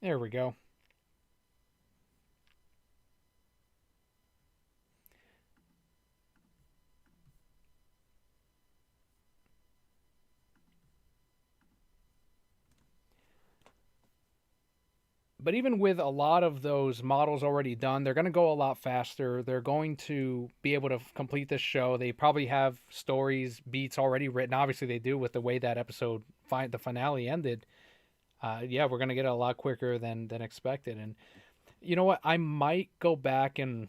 There we go. But even with a lot of those models already done, they're going to go a lot faster. They're going to be able to complete this show. They probably have stories, beats already written. Obviously, they do with the way that episode, the finale ended. Yeah, we're going to get it a lot quicker than expected. And you know what? I might go back and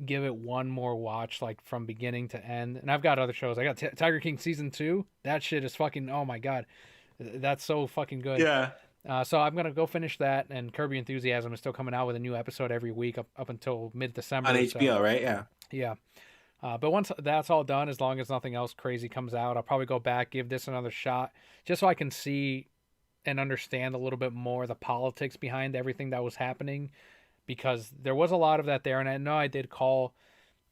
give it one more watch, like from beginning to end. And I've got other shows. I got Tiger King season 2. That shit is fucking. Oh my god, that's so fucking good. Yeah, So I'm gonna go finish that, and Kirby Enthusiasm is still coming out with a new episode every week up until mid on December. So HBO, right? Yeah. yeah, but once that's all done, as long as nothing else crazy comes out, I'll probably go back, give this another shot, just so I can see and understand a little bit more the politics behind everything that was happening, because there was a lot of that there, and I know I did call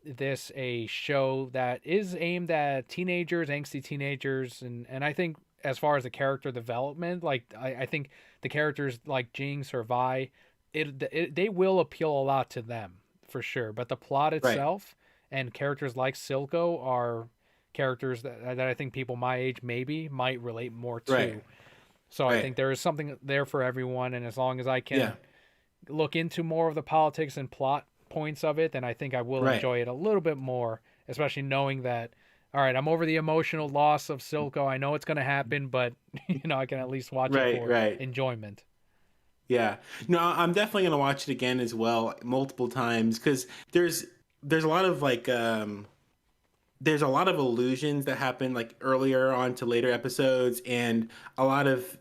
this a show that is aimed at teenagers, angsty teenagers, and I think as far as the character development, like I think the characters like Jinx or Vi, they will appeal a lot to them for sure. But the plot Right. itself and characters like Silco are characters that I think people my age maybe might relate more Right. to. So I Right. think there is something there for everyone, and as long as I Yeah. can look into more of the politics and plot points of it, then I think I will Right. enjoy it a little bit more, especially knowing that, all right, I'm over the emotional loss of Silco. I know it's going to happen, but I can at least watch it Right. for Right. enjoyment. Yeah. No, I'm definitely gonna watch it again as well, multiple times, because there's a lot of like there's a lot of illusions that happen like earlier on to later episodes, and a lot of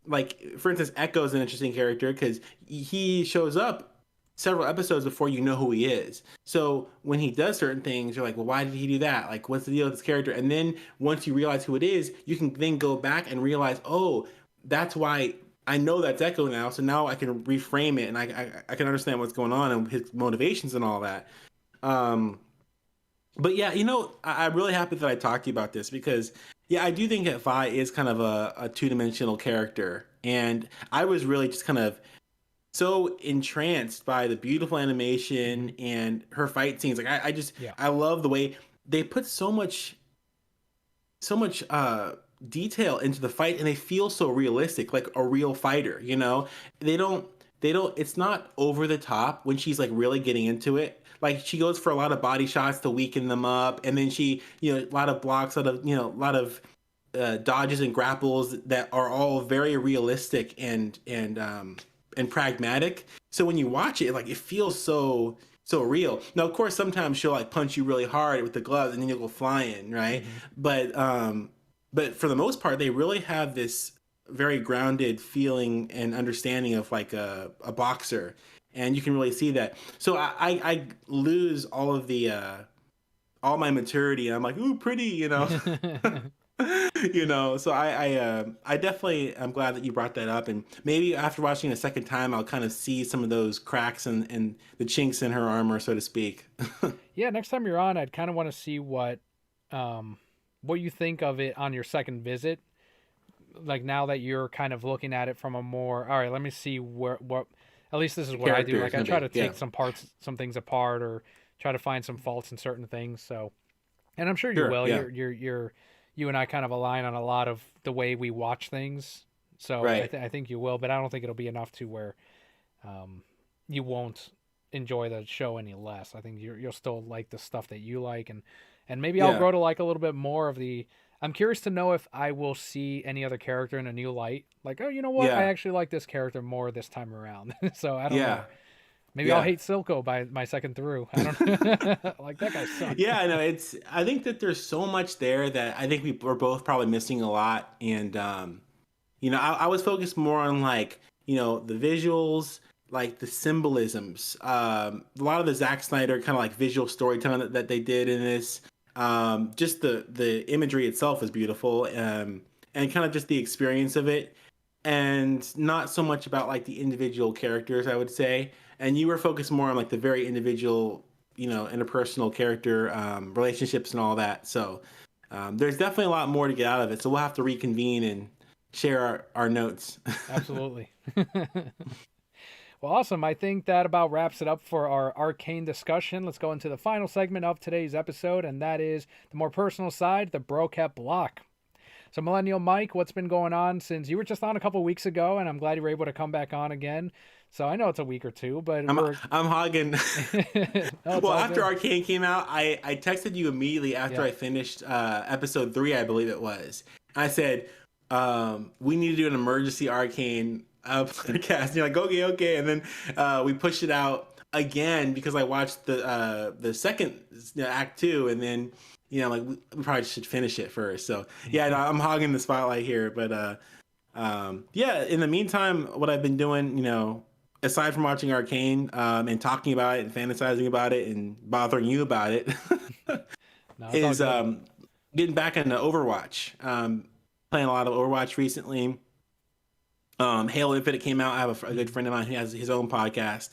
like, for instance, Echo is an interesting character because he shows up several episodes before you know who he is. So when he does certain things, you're like, well, why did he do that? Like, what's the deal with this character? And then once you realize who it is, you can then go back and realize, oh, that's why I know that's Echo now. So now I can reframe it, and I can understand what's going on and his motivations and all that. Um, but yeah, I'm really happy that I talked to you about this because, yeah, I do think that Vi is kind of a two-dimensional character. And I was really just kind of so entranced by the beautiful Hmm. animation and her fight scenes. Like, Yeah. I love the way they put so much detail into the fight, and they feel so realistic, like a real fighter. They don't it's not over the top when she's like really getting into it. Like, she goes for a lot of body shots to weaken them up, and then she, a lot of blocks, a lot of dodges and grapples that are all very realistic and pragmatic. So when you watch it, like, it feels so real. Now, of course, sometimes she'll like punch you really hard with the gloves, and then you'll go flying, right? Hmm. But for the most part, they really have this very grounded feeling and understanding of like a boxer, and you can really see that. So I lose all my maturity, and I'm like, ooh, pretty, So I definitely am glad that you brought that up, and maybe after watching it a second time, I'll kind of see some of those cracks and the chinks in her armor, so to speak. Yeah, next time you're on, I'd kind of want to see what you think of it on your second visit. Like now that you're kind of looking at it from a more, all right, let me see where what at least this is The what I do. character is Like I gonna try be, to yeah, take some things apart or try to find some faults in certain things. So, and I'm sure you sure, will. yeah, You and I kind of align on a lot of the way we watch things. So right, I think you will, but I don't think it'll be enough to where um, you won't enjoy the show any less. I think you'll still like the stuff that you like, and maybe I'll yeah, grow to like a little bit more of the. I'm curious to know if I will see any other character in a new light. Like, oh, you know what? I yeah, actually like this character more this time around. So I don't know. yeah, Maybe I'll yeah. hate Silco by my second through. I don't know. Like that guy sucked. Yeah, no, I think that there's so much there that I think we're both probably missing a lot. And I was focused more on like, the visuals, like the symbolisms. A lot of the Zack Snyder kind of like visual storytelling that they did in this. Just the imagery itself was beautiful. And kind of just the experience of it, and not so much about like the individual characters, I would say. And you were focused more on like the very individual, interpersonal character relationships and all that. So there's definitely a lot more to get out of it. So we'll have to reconvene share our notes. Absolutely. Well, awesome. I think that about wraps it up for our Arcane discussion. Let's go into the final segment of today's episode, and that is the more personal side, the Brocat block. So, Millennial Mike, what's been going on since you were just on a couple weeks ago, and I'm glad you were able to come back on again. So I know it's a week or two, but we're I'm hogging. no, it's Well, all after good. Arcane came out, I texted you immediately after Yeah. I finished episode 3, I believe it was. I said, we need to do an emergency Arcane podcast. And you're like, okay, okay. And then we pushed it out again because I watched the second act 2, and then like we probably should finish it first. So yeah, no, I'm hogging the spotlight here, but yeah. In the meantime, what I've been doing, aside from watching Arcane and talking about it and fantasizing about it and bothering you about it, No, it's all is good. getting back into Overwatch. Playing a lot of Overwatch recently. Halo Infinite came out. I have a good friend of mine who has his own podcast.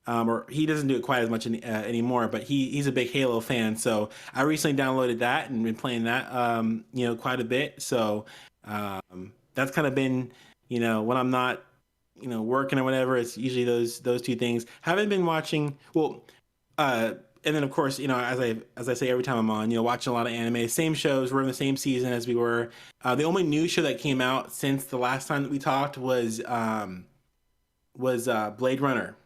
Or he doesn't do it quite as much anymore, but he's a big Halo fan. So I recently downloaded that and been playing that, quite a bit. So that's kind of been, when I'm not, working or whatever. It's usually those two things. Haven't been watching. Well, and then of course, as I say every time I'm on, watching a lot of anime, same shows. We're in the same season as we were. The only new show that came out since the last time that we talked was Blade Runner.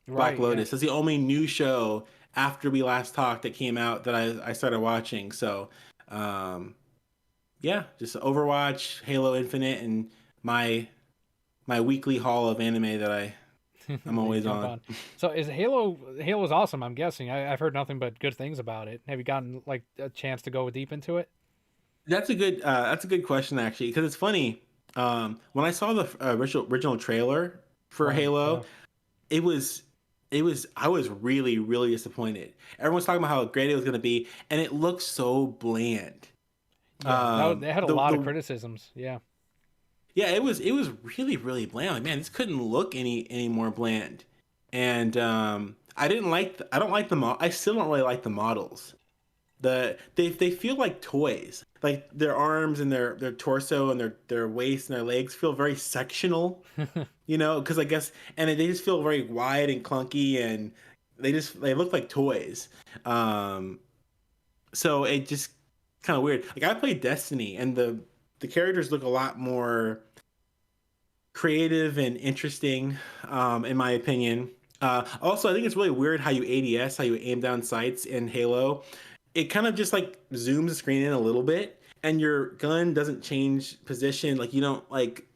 Black Right, yeah. Lotus. That's the only new show after we last talked that came out that I started watching. So, yeah, just Overwatch, Halo Infinite, and my weekly haul of anime that I'm That you always jump on. on. So is Halo's awesome, I'm guessing. I've heard nothing but good things about it. Have you gotten like a chance to go deep into it? That's a good question actually, because it's funny. When I saw the original trailer for Right, Halo, yeah. it was I was really really disappointed. Everyone's talking about how great it was going to be, and it looked so bland. Yeah, they had a lot of The criticisms. Yeah. Yeah, it was really really bland. Like, man, this couldn't look any more bland. And I don't like I still don't really like the models. They feel like toys. Like their arms and their torso and their waist and their legs feel very sectional, because I guess, and they just feel very wide and clunky, and they look like toys. Um, so it just kind of weird. Like I played Destiny, and the characters look a lot more creative and interesting, in my opinion. Also, I think it's really weird how you ADS, how you aim down sights in Halo. It kind of just like zooms the screen in a little bit, and your gun doesn't change position. Like you don't like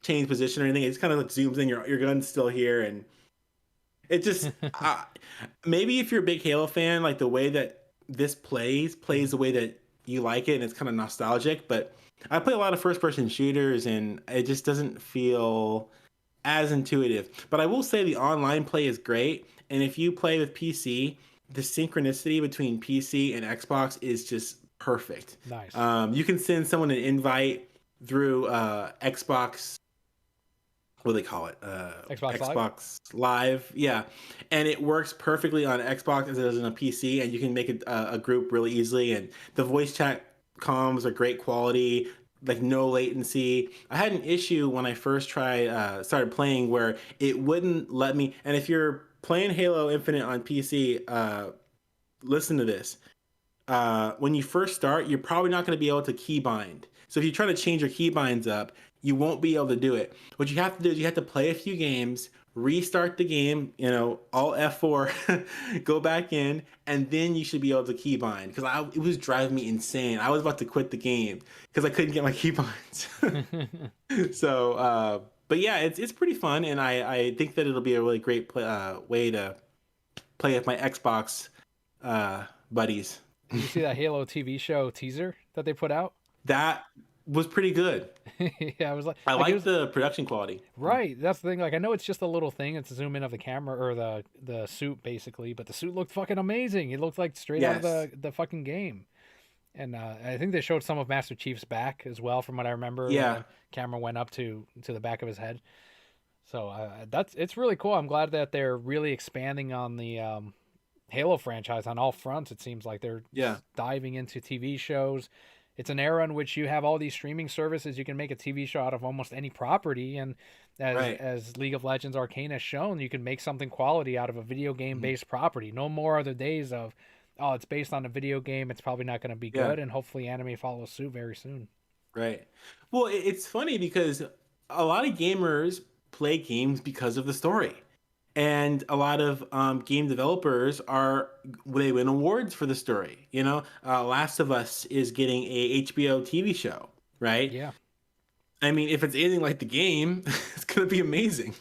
change position or anything. It just kind of like zooms in. Your gun's still here, and it just maybe if you're a big Halo fan, like the way that this plays the way that you like it, and it's kind of nostalgic. But I play a lot of first person shooters, and it just doesn't feel as intuitive. But I will say the online play is great, and if you play with PC, the synchronicity between PC and Xbox is just perfect. Nice. You can send someone an invite through Xbox, what do they call it? Xbox Live? Xbox Live, yeah, and it works perfectly on Xbox as it does on a PC, and you can make a group really easily. And the voice chat comms are great quality, like no latency. I had an issue when I first started playing where it wouldn't let me. And if you're playing Halo Infinite on PC, listen to this. When you first start, you're probably not going to be able to keybind. So if you try to change your keybinds up, you won't be able to do it. What you have to do is you have to play a few games, restart the game, all F4, go back in, and then you should be able to keybind. Because it was driving me insane. I was about to quit the game because I couldn't get my keybinds. So, but yeah, it's pretty fun, and I think that it'll be a really great way to play with my Xbox buddies. Did you see that Halo TV show teaser that they put out? That was pretty good. Yeah, I was I like it like was the production quality. right. That's the thing. Like I know it's just a little thing. It's a zoom in of the camera or the suit basically, but the suit looked fucking amazing. It looked like straight out of Yes. the fucking game. And I think they showed some of Master Chief's back as well, from what I remember. When Yeah. the camera went up to the back of his head. So it's really cool. I'm glad that they're really expanding on the Halo franchise on all fronts. It seems like they're Yeah. diving into TV shows, it's an era in which you have all these streaming services. You can make a TV show out of almost any property, and Right. as League of Legends Arcane has shown, you can make something quality out of a video game Mhm. based property. No more are the days of, oh, it's based on a video game, it's probably not going to be Yeah. good, and hopefully anime follows suit very soon. Right. Well, it's funny because a lot of gamers play games because of the story. And a lot of game developers they win awards for the story. You know, Last of Us is getting a HBO TV show, right? Yeah. I mean, if it's anything like the game, it's gonna be amazing.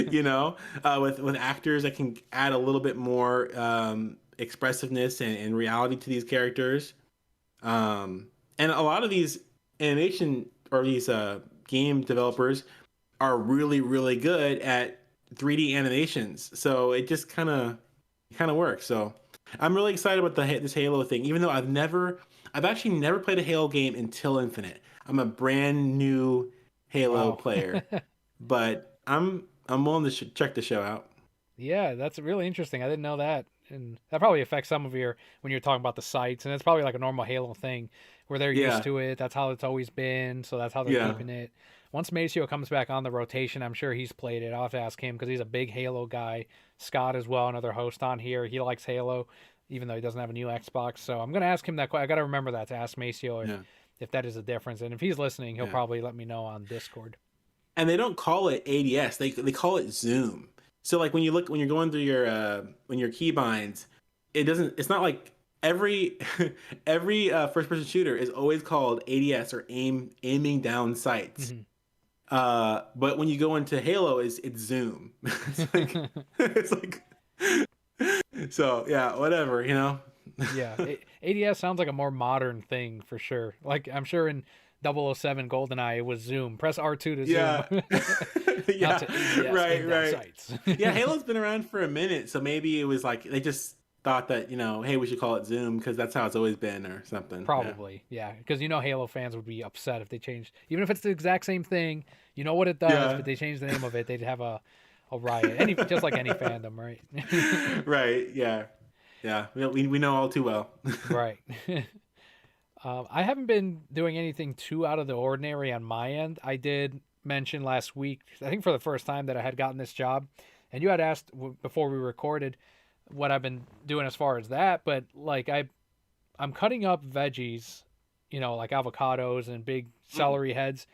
You know, with actors that can add a little bit more expressiveness and reality to these characters. And a lot of these animation or these game developers are really, really good at 3D animations. So it just kind of works. So I'm really excited about this Halo thing, even though I've actually never played a Halo game until Infinite. I'm a brand new Halo Wow. player, but I'm willing to check the show out. Yeah, that's really interesting. I didn't know that. And that probably affects some of your when you're talking about the sites, and it's probably like a normal Halo thing where they're used Yeah, to it. That's how it's always been, so that's how they're yeah, keeping it. Once Maceo comes back on the rotation, I'm sure he's played it. I'll have to ask him because he's a big Halo guy. Scott as well, another host on here. He likes Halo, even though he doesn't have a new Xbox. So I'm gonna ask him that. I got to remember that to ask Maceo yeah, if that is a difference, and if he's listening, he'll yeah. probably let me know on Discord. And they don't call it ADS. They call it Zoom. So like when you're going through your when your keybinds, it's not like every every first person shooter is always called ADS or aiming down sights. Mhm. But when you go into Halo, it's Zoom. It's like it's like so yeah, whatever, you know. Yeah, ADS sounds like a more modern thing for sure. Like I'm sure in 007 GoldenEye it was zoom. Press R2 to zoom. Yeah. Not Yeah. to ADS Right, aim down right. sights. Yeah, Halo's been around for a minute, so maybe it was like they just thought that, hey, we should call it Zoom because that's how it's always been or something. Yeah. Probably, yeah, because Halo fans would be upset if they changed, even if it's the exact same thing. You know what it does, Yeah. but they changed the name of it, they'd have a riot. Any just like any fandom, right? Right. Yeah. Yeah. We know all too well. Right. I haven't been doing anything too out of the ordinary on my end. I did mention last week, I think for the first time, that I had gotten this job, and you had asked before we recorded what I've been doing as far as that. But like I'm cutting up veggies, like avocados and big Mm, celery heads,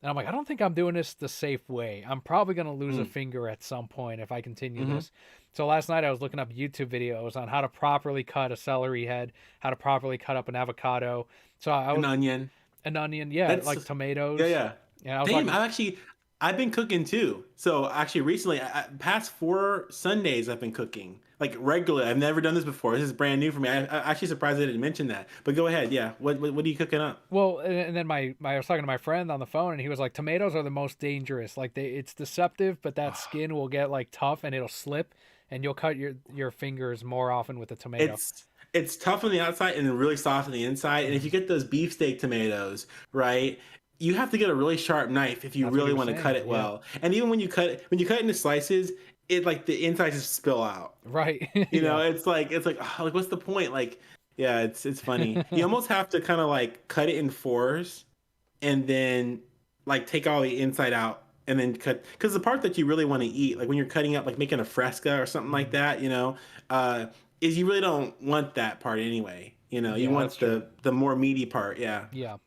and I'm like, I don't think I'm doing this the safe way. I'm probably gonna lose a mm, finger at some point if I continue mm-hmm. this. So last night I was looking up YouTube videos on how to properly cut a celery head, how to properly cut up an avocado. So I An was onion. an onion, yeah, That's like yeah, tomatoes. yeah. And I was Same. watching. I've been cooking too. So actually, recently, past 4 Sundays, I've been cooking like regularly. I've never done this before. This is brand new for me. I actually surprised I didn't mention that. But go ahead. Yeah. What are you cooking up? Well, and then I was talking to my friend on the phone, and he was like, tomatoes are the most dangerous. Like it's deceptive, but that skin will get like tough and it'll slip, and you'll cut your fingers more often with a tomato. It's tough on the outside and really soft on the inside. And if Mhm. you get those beefsteak tomatoes, right, you have to get a really sharp knife if you That's what he really was want to cut saying. it Yeah. well. And even when you cut it into slices, it like the insides just spill out. Right. Yeah. It's like oh, like what's the point? Like yeah, it's funny. You almost have to kind of like cut it in fours and then like take all the inside out and then cut because the part that you really want to eat, like when you're cutting up like making a fresca or something like Mhm. that, uh, is you really don't want that part anyway. You Yeah, that's want true. the more meaty part. Yeah. Yeah.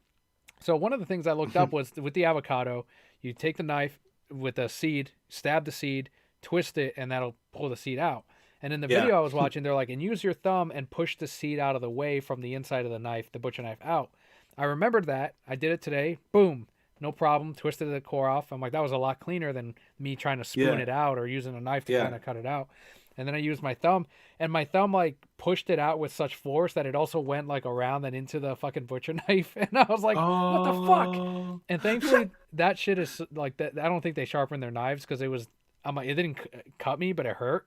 So one of the things I looked up was with the avocado, you take the knife with the seed, stab the seed, twist it, and that'll pull the seed out. And in the Yeah. video I was watching, they're like, and use your thumb and push the seed out of the way from the inside of the knife, the butcher knife out. I remembered that. I did it today. Boom. No problem. Twisted the core off. I'm like, that was a lot cleaner than me trying to spoon Yeah. it out or using a knife to Yeah. kind of cut it out. And then I used my thumb, and my thumb like pushed it out with such force that it also went like around and into the fucking butcher knife. And I was like, what the fuck? Oh. And thankfully, that shit is like that. I don't think they sharpened their knives because it was. I'm like, it didn't cut me, but it hurt.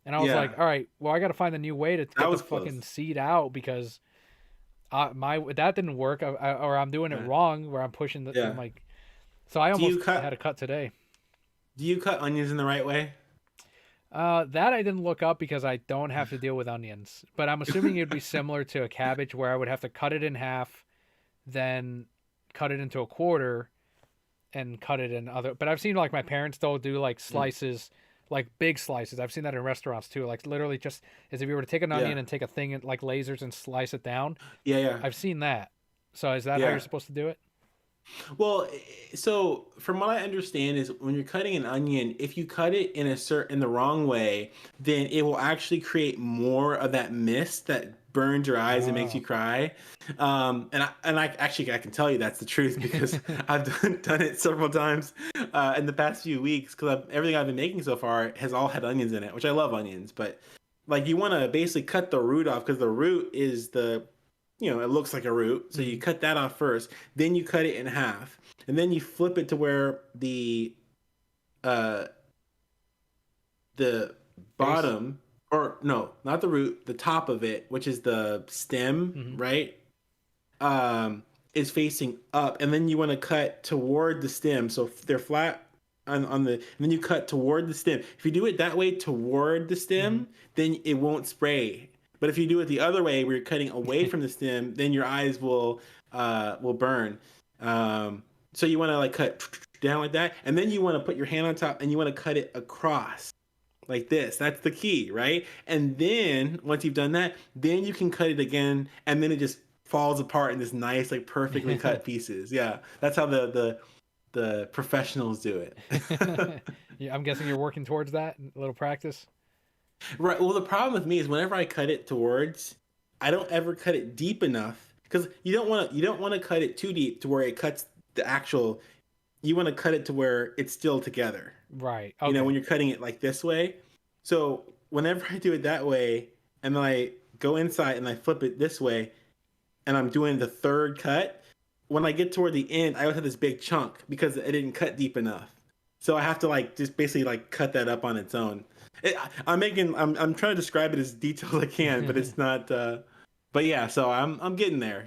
And I was Yeah. like, all right, well, I got to find a new way to That get the was fucking close. seed out because my that didn't work, or I'm doing it Yeah. wrong where I'm pushing the. I'm Yeah. like, so I Do you almost cut had a cut today. do you cut onions in the right way? That I didn't look up because I don't have to deal with onions, but I'm assuming it'd be similar to a cabbage where I would have to cut it in half, then cut it into a quarter and cut it in other. But I've seen like my parents though do like Mm. slices, like big slices. I've seen that in restaurants too. Like literally just as if you were to take an Yeah. onion and take a thing like lasers and slice it down. Yeah. Yeah. I've seen that. So is that how you're Yeah. supposed to do it? Well, so from what I understand is when you're cutting an onion, if you cut it in the wrong way, then it will actually create more of that mist that burns your eyes and makes you Oh. cry. And I actually I can tell you that's the truth because I've done it several times in the past few weeks because everything I've been making so far has all had onions in it, which I love onions, but like you want to basically cut the root off because the root is it looks like a root. So you Mhm. cut that off first, then you cut it in half, and then you flip it to where uh the Base. bottom, or no, not the root, the top of it, which is the stem, Hmm. right? Um is facing up, and then you want to cut toward the stem. So they're flat and then you cut toward the stem. If you do it that way toward the Hmm. stem, then it won't spray. But if you do it the other way, where you're cutting away from the stem, then your eyes will burn. Um, so you want to like cut down like that, and then you want to put your hand on top, and you want to cut it across like this. That's the key, right? And then once you've done that, then you can cut it again, and then it just falls apart in this nice, like perfectly cut pieces. Yeah, that's how the professionals do it. Yeah, I'm guessing you're working towards that. A little practice. Right. Well, the problem with me is whenever I cut it towards, I don't ever cut it deep enough because you don't want to cut it too deep to where it cuts the actual. You want to cut it to where it's still together. Right. When Okay. you're cutting it like this way. So whenever I do it that way, and then I go inside and I flip it this way, and I'm doing the third cut, when I get toward the end, I always have this big chunk because it didn't cut deep enough. So I have to like just basically like cut that up on its own. I'm trying to describe it as detailed as I can, but it's not. But yeah, so I'm getting there.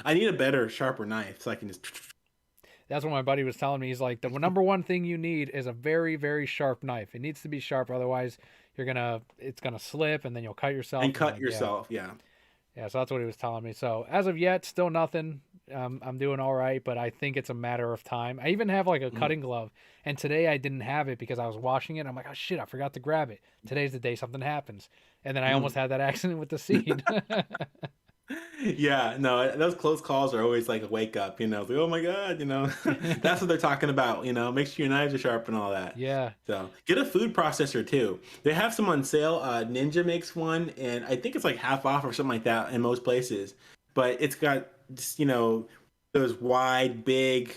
I need a better, sharper knife so I can just. That's what my buddy was telling me. He's like, the number one thing you need is a very, very sharp knife. It needs to be sharp, otherwise it's gonna slip, and then you'll cut yourself. And And cut like, yeah, yourself. Yeah. yeah. So that's what he was telling me. So as of yet, still nothing. I'm doing all right, but I think it's a matter of time. I even have like a Mhm. cutting glove, and today I didn't have it because I was washing it. I'm like, oh shit, I forgot to grab it. Today's the day something happens, and then I almost Mhm. had that accident with the seed. Yeah, no, those close calls are always like a wake up, It's like, oh my God, that's what they're talking about, make sure your knives are sharp and all that. Yeah. So get a food processor too. They have some on sale. Ninja makes one, and I think it's like half off or something like that in most places. But it's got just, those wide, big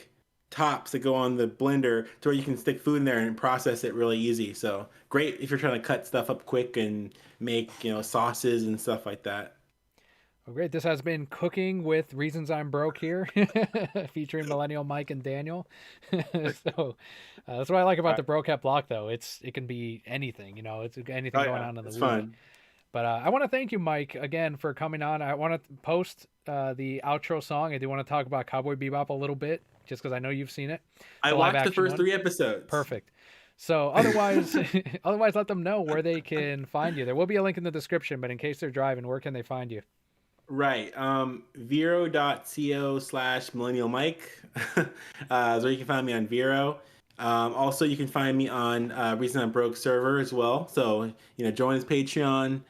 tops that go on the blender to where you can stick food in there and process it really easy. So great if you're trying to cut stuff up quick and make, sauces and stuff like that. Well, great. This has been Cooking with Reasons I'm Broke here, featuring Millennial Mike and Daniel. So that's what I like about the Broke Hat block, though. It can be anything, it's anything Oh going yeah, on in the it's week. fun. But I want to thank you, Mike, again for coming on. I want to post the outro song. I do want to talk about Cowboy Bebop a little bit, just because I know you've seen it, I the live watched the action first one. 3 episodes. Perfect. So otherwise, otherwise, let them know where they can find you. There will be a link in the description, but in case they're driving, where can they find you? Right. Vero.co/millennial Mike. So you can find me on Vero. Also, you can find me on Reason I'm Broke server as well. So join his Patreon.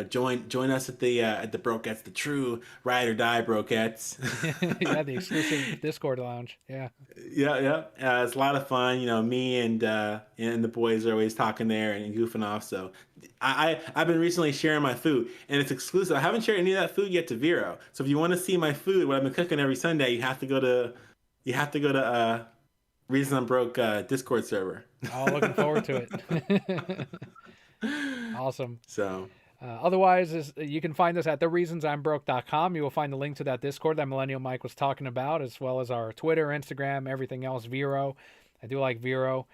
Join us at the Brokettes, the true ride or die Brokettes. Yeah, the exclusive Discord lounge. Yeah. Yeah, yeah. It's a lot of fun. Me and the boys are always talking there and goofing off. So I've been recently sharing my food, and it's exclusive. I haven't shared any of that food yet to Vero. So if you want to see my food, what I've been cooking every Sunday, you have to go to Reason I'm Broke Discord server. Oh, looking forward to it. Awesome. So Otherwise, you can find us at thereasonsimbroke.com. You will find the link to that Discord that Millennial Mike was talking about, as well as our Twitter, Instagram, everything else, Vero. I do like Vero.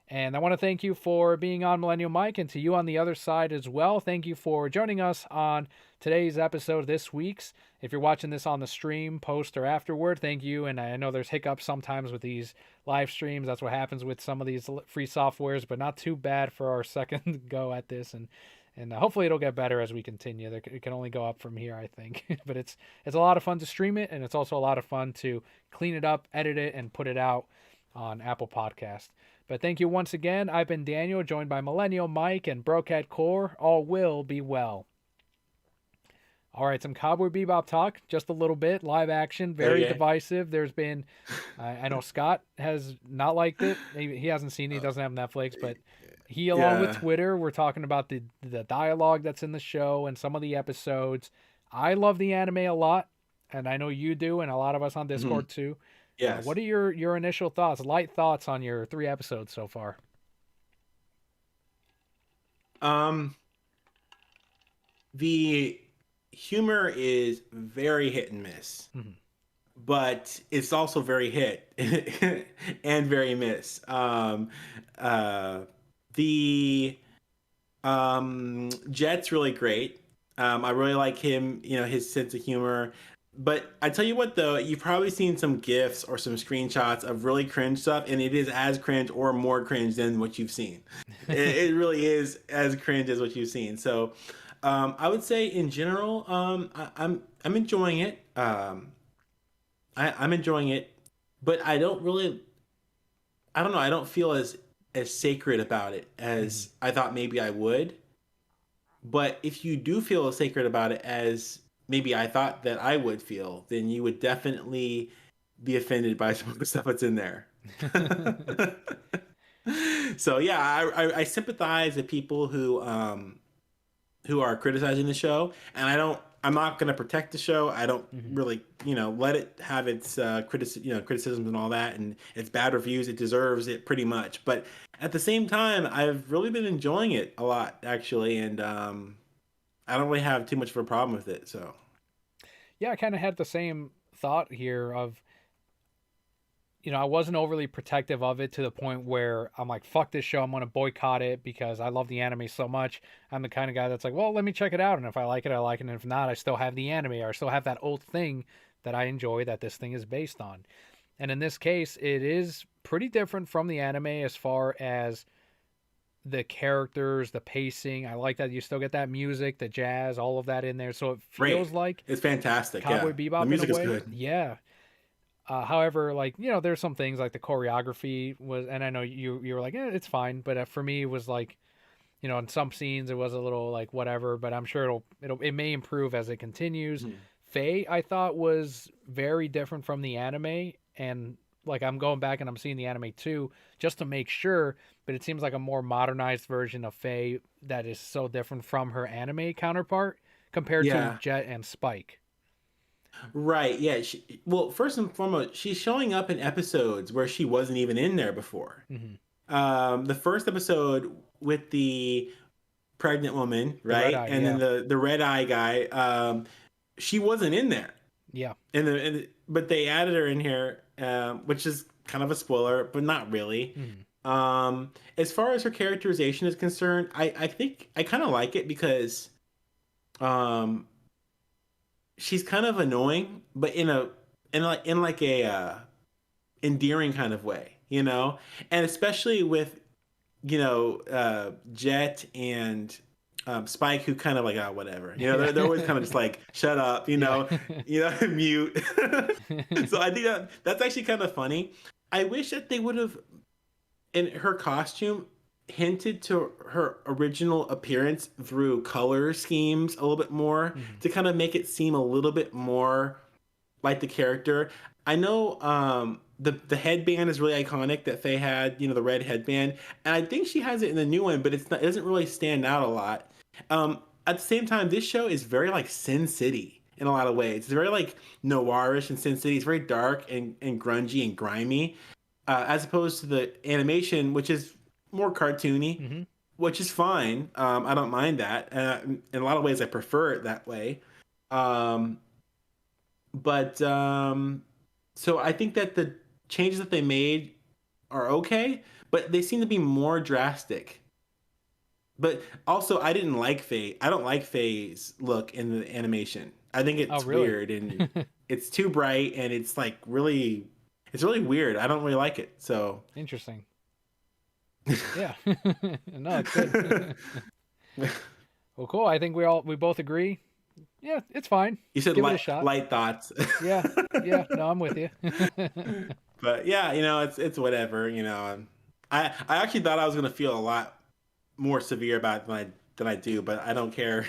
And I want to thank you for being on Millennial Mike, and to you on the other side as well. Thank you for joining us on today's episode, this week's. If you're watching this on the stream, post, or afterward, thank you. And I know there's hiccups sometimes with these live streams. That's what happens with some of these free softwares, but not too bad for our second go at this. And and hopefully it'll get better as we continue. It can only go up from here, I think. But it's a lot of fun to stream it, and it's also a lot of fun to clean it up, edit it, and put it out on Apple Podcast. But thank you once again. I've been Daniel, joined by Millennial Mike and Brocat Core. All will be well. All right, some Cowboy Bebop talk, just a little bit. Live action, very Okay. divisive. There's been, I know Scott has not liked it. He hasn't seen it. He doesn't have Netflix, but he, along with Yeah. Twitter, we're talking about the dialogue that's in the show and some of the episodes. I love the anime a lot, and I know you do, and a lot of us on Hmm. Discord too. What Yes. are your initial thoughts, light thoughts on your 3 episodes so far? Um, the humor is very hit and miss, Mhm. but it's also very hit and very miss. Uh, the Jet's really great. I really like him, his sense of humor. But I tell you what, though, you've probably seen some GIFs or some screenshots of really cringe stuff, and it is as cringe or more cringe than what you've seen. It really is as cringe as what you've seen. So, I would say in general, I'm enjoying it. I'm enjoying it, but I don't know. I don't feel as sacred about it Mhm. as I thought maybe I would. But if you do feel as sacred about it as maybe I thought that I would feel, then you would definitely be offended by some of the stuff that's in there. So yeah, I sympathize with people who are criticizing the show, and I'm not going to protect the show. I don't Mhm. really, let it have its criticisms and all that, and its bad reviews. It deserves it pretty much. But at the same time, I've really been enjoying it a lot, actually, and I don't really have too much of a problem with it. So Yeah, I kind of had the same thought here of, I wasn't overly protective of it to the point where I'm like, fuck this show, I'm going to boycott it because I love the anime so much. I'm the kind of guy that's like, well, let me check it out. And if I like it, I like it. And if not, I still have the anime or I still have that old thing that I enjoy that this thing is based on. And in this case, it is pretty different from the anime as far as the characters, the pacing. I like that you still get that music, the jazz, all of that in there. So it great, feels like it's fantastic. Cowboy Yeah, the Bebop in a music is way. good. Yeah. However, like there's some things like the choreography was, and I know you were like, it's fine, but for me, it was like, in some scenes it was a little like whatever, but I'm sure it may improve as it continues. Mhm. Faye, I thought was very different from the anime, and like I'm going back and I'm seeing the anime too, just to make sure. But it seems like a more modernized version of Faye that is so different from her anime counterpart compared to Yeah. Jet and Spike. Right. Yeah. Well, first and foremost, she's showing up in episodes where she wasn't even in there before. Hmm. The first episode with the pregnant woman, The red right, eye, and then yeah, the red eye guy. She wasn't in there, yeah. but they added her in here, which is kind of a spoiler, but not really. Hmm. As far as her characterization is concerned, I think I kind of like it because um she's kind of annoying, but in like a endearing kind of way, and especially with Jet and Spike, who kind of like, oh, whatever, Yeah. they're always kind of just like, shut up, Yeah. mute. So I think that's actually kind of funny. I wish that they would have, in her costume, hinted to her original appearance through color schemes a little bit more Mhm. to kind of make it seem a little bit more like the character. I know the headband is really iconic that Faye had, the red headband, and I think she has it in the new one, but it doesn't really stand out a lot. At the same time, this show is very like Sin City in a lot of ways. It's very like noirish in Sin City. It's very dark and grungy and grimy, as opposed to the animation, which is more cartoony, Mhm. which is fine. I don't mind that. In a lot of ways, I prefer it that way. Um, but so I think that the changes that they made are okay, but they seem to be more drastic. But also, I didn't like Faye. I don't like Faye's look in the animation. I think Oh, it's really? weird and it's too bright and it's really weird. I don't really like it. So Interesting. Yeah. No, it's good. Well, cool. I think we both agree. Yeah, it's fine. You said Give it a shot. light thoughts. Yeah, yeah. No, I'm with you. But yeah, it's whatever. I actually thought I was gonna feel a lot more severe about it than I do, but I don't care.